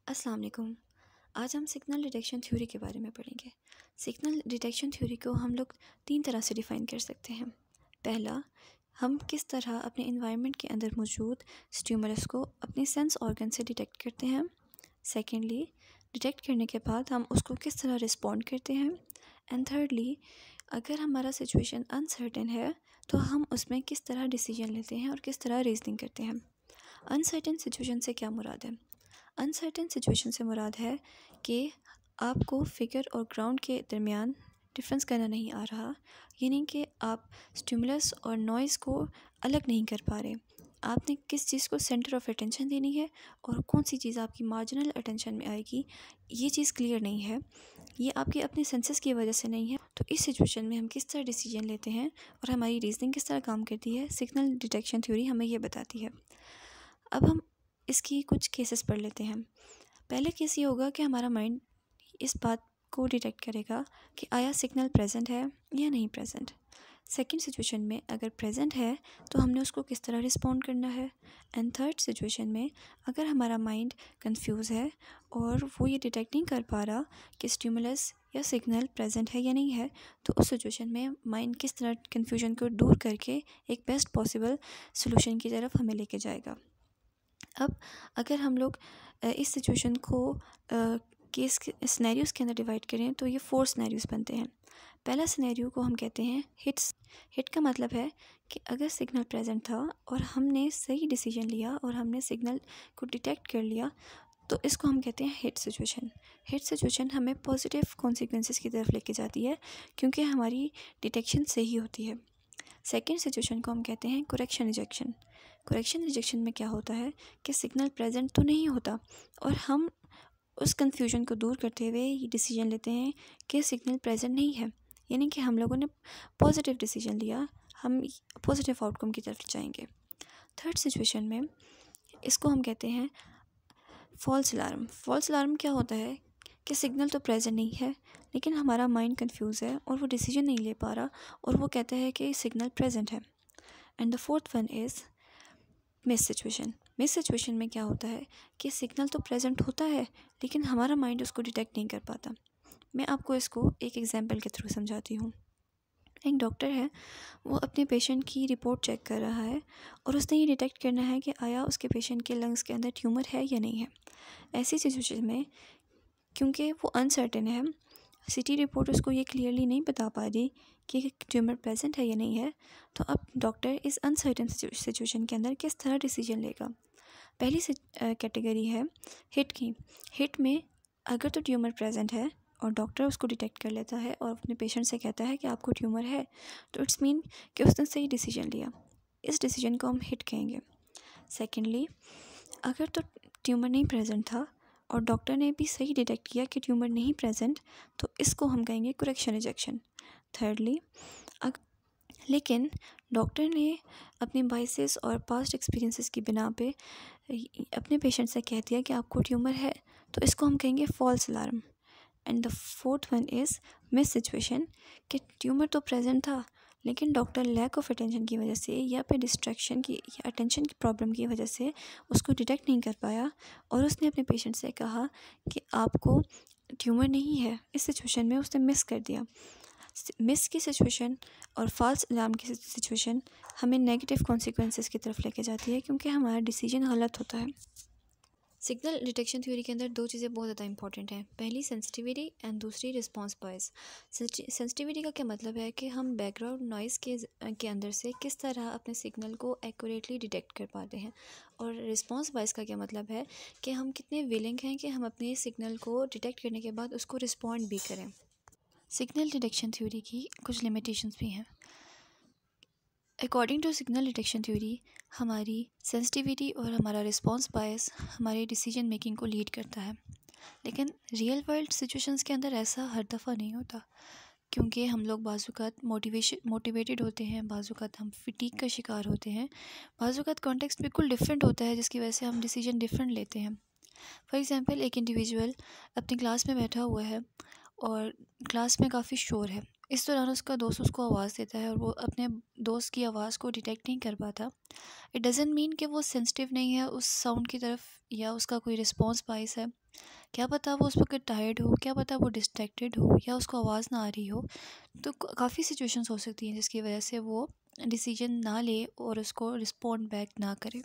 अस्सलाम वालेकुम। आज हम सिग्नल डिटेक्शन थ्योरी के बारे में पढ़ेंगे। सिग्नल डिटेक्शन थ्योरी को हम लोग 3 तरह से डिफ़ाइन कर सकते हैं। पहला, हम किस तरह अपने एनवायरनमेंट के अंदर मौजूद स्टिमुलस को अपने सेंस ऑर्गन से डिटेक्ट करते हैं। सेकेंडली, डिटेक्ट करने के बाद हम उसको किस तरह रिस्पॉन्ड करते हैं। एंड थर्डली, अगर हमारा सिचुएशन अनसर्टेन है तो हम उसमें किस तरह डिसीजन लेते हैं और किस तरह रीजनिंग करते हैं। अनसर्टेन सिचुएशन से क्या मुराद है? अनसर्टेन सिचुएशन से मुराद है कि आपको फिगर और ग्राउंड के दरमियान डिफरेंस करना नहीं आ रहा, यानी कि आप स्टिमुलस और नॉइज़ को अलग नहीं कर पा रहे। आपने किस चीज़ को सेंटर ऑफ अटेंशन देनी है और कौन सी चीज़ आपकी मार्जिनल अटेंशन में आएगी, ये चीज़ क्लियर नहीं है। ये आपके अपने सेंसेस की वजह से नहीं है। तो इस सिचुएशन में हम किस तरह डिसीजन लेते हैं और हमारी रीजनिंग किस तरह काम करती है, सिग्नल डिटेक्शन थ्योरी हमें ये बताती है। अब हम इसकी कुछ केसेस पढ़ लेते हैं। पहले केस ये होगा कि हमारा माइंड इस बात को डिटेक्ट करेगा कि आया सिग्नल प्रेजेंट है या नहीं प्रेजेंट। सेकंड सिचुएशन में अगर प्रेजेंट है तो हमने उसको किस तरह रिस्पॉन्ड करना है। एंड थर्ड सिचुएशन में अगर हमारा माइंड कंफ्यूज है और वो ये डिटेक्ट नहीं कर पा रहा कि स्टिमुलस या सिग्नल प्रेजेंट है या नहीं है, तो उस सिचुएशन में माइंड किस तरह कन्फ्यूजन को दूर करके एक बेस्ट पॉसिबल सोल्यूशन की तरफ हमें लेके जाएगा। अब अगर हम लोग इस सिचुएशन को केस सिनेरियोज़ के अंदर डिवाइड करें तो ये 4 सिनेरियोज़ बनते हैं। पहला सिनेरियो को हम कहते हैं हिट्स। हिट का मतलब है कि अगर सिग्नल प्रेजेंट था और हमने सही डिसीजन लिया और हमने सिग्नल को डिटेक्ट कर लिया, तो इसको हम कहते हैं हिट सिचुएशन। हिट सिचुएशन हमें पॉजिटिव कॉन्सिक्वेंसेस की तरफ लेके जाती है क्योंकि हमारी डिटेक्शन सही होती है। सेकेंड सिचुएशन को हम कहते हैं करेक्शन रिजेक्शन। करेक्शन रिजेक्शन में क्या होता है कि सिग्नल प्रेजेंट तो नहीं होता और हम उस कन्फ्यूजन को दूर करते हुए ये डिसीजन लेते हैं कि सिग्नल प्रेजेंट नहीं है, यानी कि हम लोगों ने पॉजिटिव डिसीजन लिया, हम पॉजिटिव आउटकम की तरफ जाएंगे। थर्ड सिचुएशन में इसको हम कहते हैं फॉल्स अलार्म। फॉल्स अलार्म क्या होता है कि सिग्नल तो प्रेजेंट नहीं है लेकिन हमारा माइंड कंफ्यूज है और वो डिसीजन नहीं ले पा रहा और वो कहता है कि सिग्नल प्रेजेंट है। And the fourth one is miss situation. Miss situation में क्या होता है कि सिग्नल तो प्रेजेंट होता है लेकिन हमारा माइंड उसको डिटेक्ट नहीं कर पाता। मैं आपको इसको एक एग्जांपल के थ्रू समझाती हूँ। एक डॉक्टर है, वो अपने पेशेंट की रिपोर्ट चेक कर रहा है और उसने ये डिटेक्ट करना है कि आया उसके पेशेंट के लंग्स के अंदर ट्यूमर है या नहीं है। ऐसी सिचुएशन में क्योंकि वो अनसर्टेन है, सीटी रिपोर्ट उसको ये क्लियरली नहीं बता पा रही कि ट्यूमर प्रेजेंट है या नहीं है, तो अब डॉक्टर इस अनसर्टेन सिचुएशन के अंदर किस तरह डिसीजन लेगा। पहली कैटेगरी है हिट की। हिट में अगर तो ट्यूमर प्रेजेंट है और डॉक्टर उसको डिटेक्ट कर लेता है और अपने पेशेंट से कहता है कि आपको ट्यूमर है, तो इट्स मीन कि उसने सही डिसीजन लिया। इस डिसीजन को हम हिट कहेंगे। सेकेंडली, अगर तो ट्यूमर नहीं प्रेजेंट था और डॉक्टर ने भी सही डिटेक्ट किया कि ट्यूमर नहीं प्रेजेंट, तो इसको हम कहेंगे करेक्शन रिजेक्शन। थर्डली, लेकिन डॉक्टर ने अपने बायसेस और पास्ट एक्सपीरियंसेस की बिना पे अपने पेशेंट से कह दिया कि आपको ट्यूमर है, तो इसको हम कहेंगे false alarm. And the fourth one is miss situation कि ट्यूमर तो प्रेजेंट था लेकिन डॉक्टर लैक ऑफ अटेंशन की वजह से या फिर डिस्ट्रैक्शन की या अटेंशन की प्रॉब्लम की वजह से उसको डिटेक्ट नहीं कर पाया और उसने अपने पेशेंट से कहा कि आपको ट्यूमर नहीं है। इस सिचुएशन में उसने मिस कर दिया। मिस की सिचुएशन और फॉल्स अलार्म की सिचुएशन हमें नेगेटिव कॉन्सिक्वेंसेस की तरफ लेके जाती है क्योंकि हमारा डिसीजन गलत होता है। सिग्नल डिटेक्शन थ्योरी के अंदर 2 चीज़ें बहुत ज़्यादा इंपॉर्टेंट हैं। पहली सेंसिटिविटी एंड दूसरी रिस्पॉन्स बायस। सेंसिटिविटी का क्या मतलब है कि हम बैकग्राउंड नॉइज़ के अंदर से किस तरह अपने सिग्नल को एक्यूरेटली डिटेक्ट कर पाते हैं, और रिस्पॉन्स बायस का क्या मतलब है कि हम कितने विलिंग हैं कि हम अपने सिग्नल को डिटेक्ट करने के बाद उसको रिस्पॉन्ड भी करें। सिग्नल डिटेक्शन थ्योरी की कुछ लिमिटेशंस भी हैं। According to signal detection theory, हमारी सेंसिटिविटी और हमारा रिस्पॉन्स बायस हमारे डिसीजन मेकिंग को लीड करता है, लेकिन रियल वर्ल्ड सिचुएशंस के अंदर ऐसा हर दफ़ा नहीं होता क्योंकि हम लोग बाज़ात मोटिवेटेड होते हैं, बाज़ात हम फटीग का शिकार होते हैं, बाज़ात कॉन्टेक्स्ट बिल्कुल डिफरेंट होता है जिसकी वजह से हम डिसीजन डिफरेंट लेते हैं। फॉर एग्ज़ाम्पल, एक इंडिविजुअल अपनी क्लास में बैठा हुआ है और क्लास में काफ़ी शोर है इस दौरान उसका दोस्त उसको आवाज़ देता है और वो अपने दोस्त की आवाज़ को डिटेक्ट नहीं कर पाता। इट डज़न्ट मीन कि वो सेंसिटिव नहीं है उस साउंड की तरफ या उसका कोई रिस्पॉन्स बाइस है। क्या पता वो उस वक्त टायर्ड हो, क्या पता वो डिस्ट्रैक्टेड हो या उसको आवाज़ ना आ रही हो। तो काफ़ी सिचुएशंस हो सकती हैं जिसकी वजह से वो डिसीजन ना ले और उसको रिस्पॉन्ड बैक ना करे।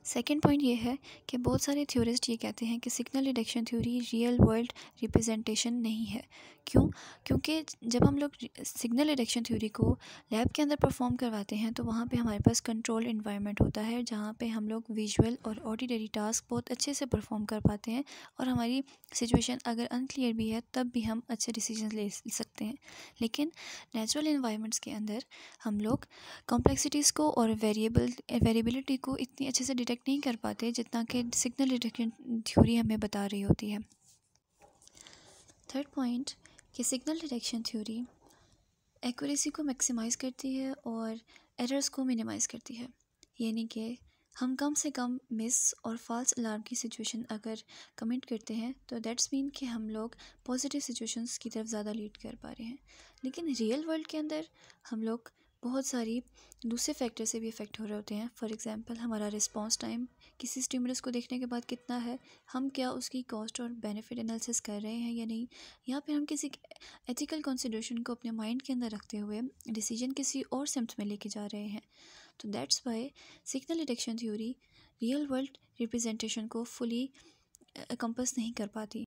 सेकेंड पॉइंट ये है कि बहुत सारे थ्योरिस्ट ये कहते हैं कि signal detection theory real world representation नहीं है। क्यों? क्योंकि जब हम लोग सिग्नल डिटेक्शन थ्योरी को लैब के अंदर परफॉर्म करवाते हैं तो वहाँ पे हमारे पास कंट्रोल इन्वायरमेंट होता है जहाँ पे हम लोग विजुअल और ऑडिटरी टास्क बहुत अच्छे से परफॉर्म कर पाते हैं और हमारी सिचुएशन अगर अनक्लियर भी है तब भी हम अच्छे डिसीजन ले सकते हैं। लेकिन नेचुरल इन्वायरमेंट्स के अंदर हम लोग कॉम्प्लेक्सिटीज़ को और वेरिएबिलिटी को इतनी अच्छे से डिटेक्ट नहीं कर पाते जितना कि सिग्नल डिटेक्शन थ्योरी हमें बता रही होती है। थर्ड पॉइंट कि सिग्नल डिटेक्शन थ्योरी एक्यूरेसी को मैक्सिमाइज़ करती है और एरर्स को मिनिमाइज़ करती है। यानी कि हम कम से कम मिस और फॉल्स अलार्म की सिचुएशन अगर कमिट करते हैं तो दैट्स मीन कि हम लोग पॉजिटिव सिचुएशंस की तरफ ज़्यादा लीड कर पा रहे हैं। लेकिन रियल वर्ल्ड के अंदर हम लोग बहुत सारी दूसरे फैक्टर से भी इफ़ेक्ट हो रहे होते हैं। फॉर एग्ज़ाम्पल हमारा रिस्पॉन्स टाइम किसी स्टिमुलस को देखने के बाद कितना है, हम क्या उसकी कॉस्ट और बेनिफिट एनालिसिस कर रहे हैं या नहीं, या फिर हम किसी एथिकल कंसिडरेशन को अपने माइंड के अंदर रखते हुए डिसीजन किसी और सिम्त में लेके जा रहे हैं। तो that's why signal detection theory real world representation को फुली कंपस नहीं कर पाती।